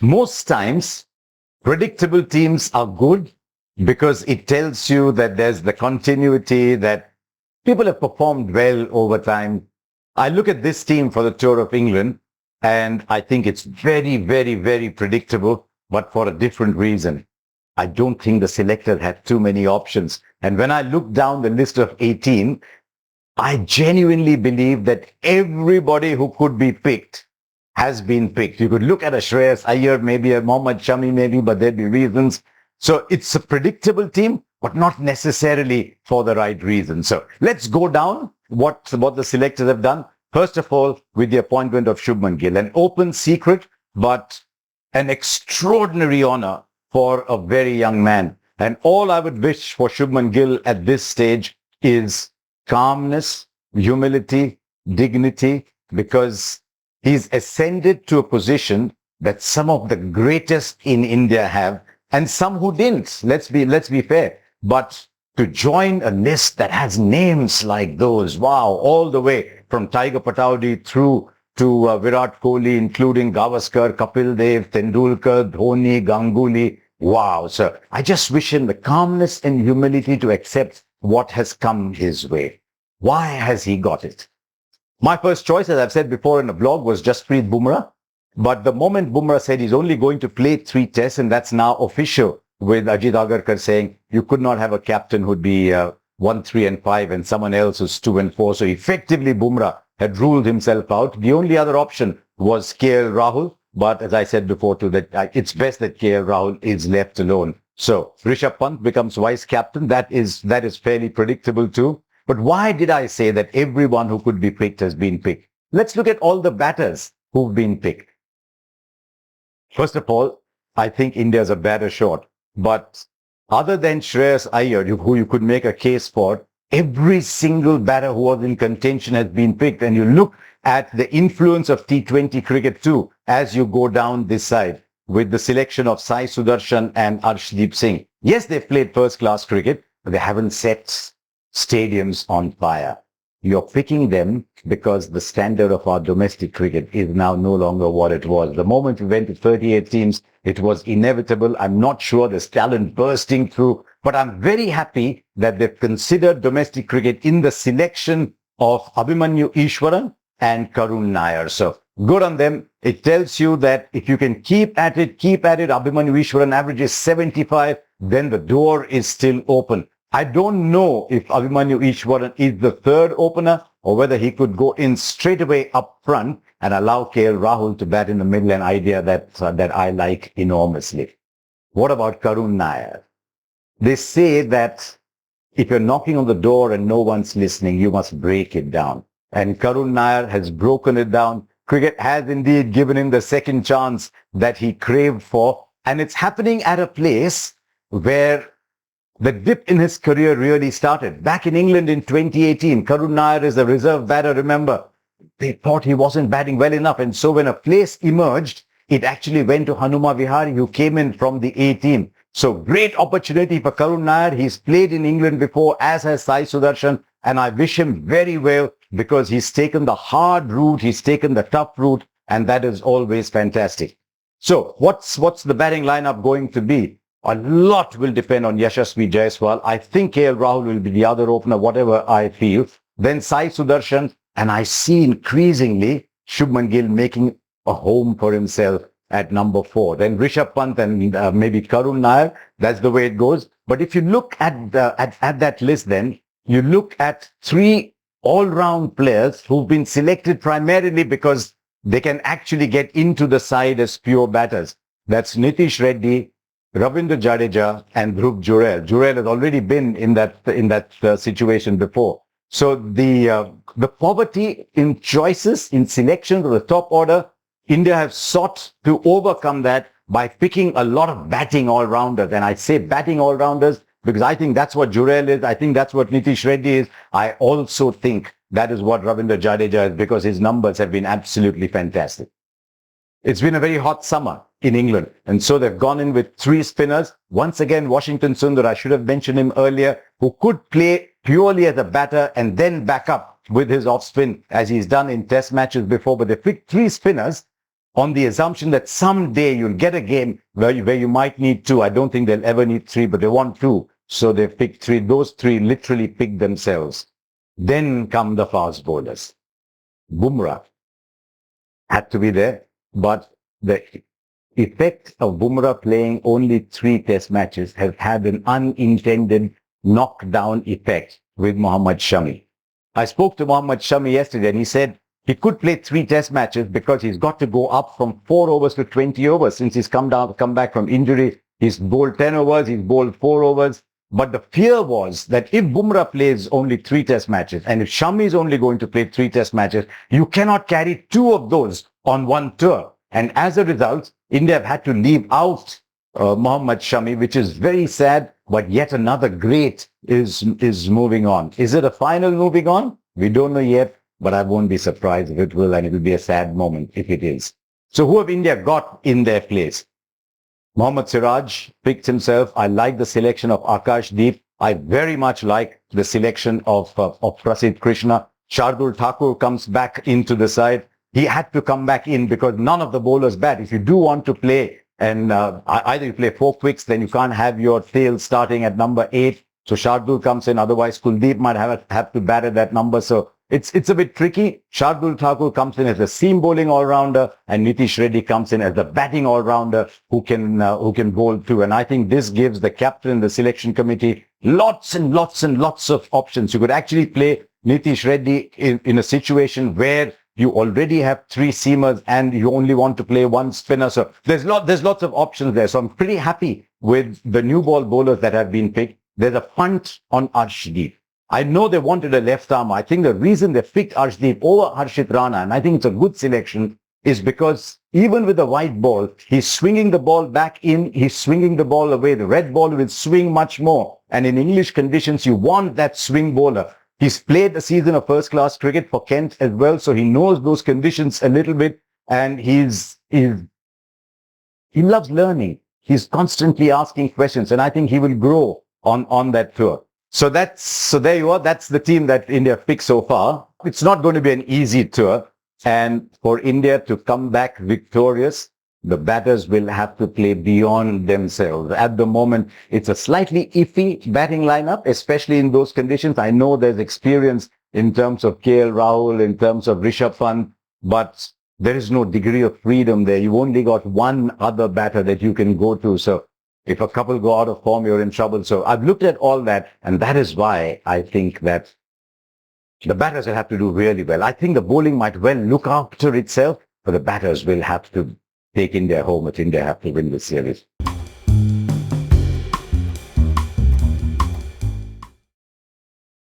Most times, predictable teams are good because it tells you that there's the continuity, that people have performed well over time. I look at this team for the Tour of England and I think it's very, very, very predictable, but for a different reason. I don't think the selector had too many options. And when I look down the list of 18, I genuinely believe that everybody who could be picked has been picked. You could look at a Shreyas Iyer, maybe a Mohammad Shami, maybe, but there'd be reasons. So it's a predictable team, but not necessarily for the right reason. So let's go down what the selectors have done. First of all, with the appointment of Shubman Gill, an open secret, but an extraordinary honor for a very young man. And all I would wish for Shubman Gill at this stage is calmness, humility, dignity, because he's ascended to a position that some of the greatest in India have, and some who didn't. Let's be fair. But to join a list that has names like those, wow, all the way from Tiger Pataudi through to Virat Kohli, including Gavaskar, Kapil Dev, Tendulkar, Dhoni, Ganguly. Wow. So I just wish him the calmness and humility to accept what has come his way. Why has he got it? My first choice, as I've said before in a blog, was Jasprit Bumrah. But the moment Bumrah said he's only going to play 3 tests, and that's now official, with Ajit Agarkar saying you could not have a captain who'd be 1, 3 and 5 and someone else who's 2 and 4. So effectively Bumrah had ruled himself out. The only other option was KL Rahul. But as I said before too, that it's best that KL Rahul is left alone. So Rishabh Pant becomes vice captain. That is fairly predictable too. But why did I say that everyone who could be picked has been picked? Let's look at all the batters who've been picked. First of all, I think India's a batter short. But other than Shreyas Iyer, who you could make a case for, every single batter who was in contention has been picked. And you look at the influence of T20 cricket too, as you go down this side, with the selection of Sai Sudarshan and Arshdeep Singh. Yes, they've played first-class cricket, but they haven't set stadiums on fire. You're picking them because the standard of our domestic cricket is now no longer what it was. The moment we went to 38 teams, it was inevitable. I'm not sure there's talent bursting through, but I'm very happy that they've considered domestic cricket in the selection of Abhimanyu Ishwaran and Karun Nair. So good on them. It tells you that if you can keep at it, Abhimanyu Ishwaran averages 75, then the door is still open. I don't know if Abhimanyu Ishwaran is the third opener or whether he could go in straight away up front and allow KL Rahul to bat in the middle, an idea that I like enormously. What about Karun Nair? They say that if you're knocking on the door and no one's listening, you must break it down. And Karun Nair has broken it down. Cricket has indeed given him the second chance that he craved for. And it's happening at a place where the dip in his career really started. Back in England in 2018, Karun Nair is a reserve batter, remember. They thought he wasn't batting well enough. And so when a place emerged, it actually went to Hanuma Vihari, who came in from the A team. So great opportunity for Karun Nair. He's played in England before, as has Sai Sudarshan. And I wish him very well because he's taken the hard route, he's taken the tough route, and that is always fantastic. So what's the batting lineup going to be? A lot will depend on Yashasvi Jaiswal. I think KL Rahul will be the other opener, whatever I feel. Then Sai Sudarshan, and I see increasingly Shubman Gill making a home for himself at number 4. Then Rishabh Pant and maybe Karun Nair. That's the way it goes. But if you look at that list, then you look at 3 all-round players who've been selected primarily because they can actually get into the side as pure batters. That's Nitish Reddy, Ravindra Jadeja and Dhruv Jurel. Jurel has already been in that situation before. So the poverty in choices, in selections of the top order, India have sought to overcome that by picking a lot of batting all-rounders. And I say batting all-rounders because I think that's what Jurel is. I think that's what Nitish Reddy is. I also think that is what Ravindra Jadeja is because his numbers have been absolutely fantastic. It's been a very hot summer in England. And so they've gone in with 3 spinners. Once again, Washington Sundar, I should have mentioned him earlier, who could play purely as a batter and then back up with his off spin as he's done in test matches before. But they picked 3 spinners on the assumption that someday you'll get a game where you might need two. I don't think they'll ever need three, but they want two. So they picked three. Those three literally picked themselves. Then come the fast bowlers. Bumrah had to be there, but the effect of Bumrah playing only 3 test matches has had an unintended knockdown effect with Mohammad Shami. I spoke to Mohammad Shami yesterday and he said he could play 3 test matches because he's got to go up from 4 overs to 20 overs since he's come back from injury. He's bowled 10 overs, he's bowled 4 overs. But the fear was that if Bumrah plays only 3 test matches and if Shami is only going to play 3 test matches, you cannot carry 2 of those on one tour. And as a result, India have had to leave out Mohammad Shami, which is very sad, but yet another great is moving on. Is it a final moving on? We don't know yet, but I won't be surprised if it will, and it will be a sad moment if it is. So who have India got in their place? Mohammad Siraj picked himself. I like the selection of Akashdeep. I very much like the selection of Prasidh Krishna. Shardul Thakur comes back into the side. He had to come back in because none of the bowlers bat. If you do want to play, and either you play 4 quicks, then you can't have your tail starting at number 8. So Shardul comes in. Otherwise, Kuldeep might have to bat at that number. So it's a bit tricky. Shardul Thakur comes in as a seam bowling all-rounder, and Nitish Reddy comes in as the batting all-rounder who can bowl too. And I think this gives the captain, the selection committee, lots and lots and lots of options. You could actually play Nitish Reddy in a situation where you already have 3 seamers and you only want to play 1 spinner. So there's lots of options there. So I'm pretty happy with the new ball bowlers that have been picked. There's a punt on Arshdeep. I know they wanted a left arm. I think the reason they picked Arshdeep over Harshit Rana, and I think it's a good selection, is because even with the white ball, he's swinging the ball back in, he's swinging the ball away. The red ball will swing much more. And in English conditions, you want that swing bowler. He's played a season of first-class cricket for Kent as well, so he knows those conditions a little bit, and he loves learning. He's constantly asking questions, and I think he will grow on that tour. So there you are. That's the team that India picked so far. It's not going to be an easy tour, and for India to come back victorious, the batters will have to play beyond themselves. At the moment, it's a slightly iffy batting lineup, especially in those conditions. I know there's experience in terms of KL Rahul, in terms of Rishabh Pant, but there is no degree of freedom there. You've only got one other batter that you can go to. So if a couple go out of form, you're in trouble. So I've looked at all that, and that is why I think that the batters will have to do really well. I think the bowling might well look after itself, but the batters will have to take India home if India have to win this series.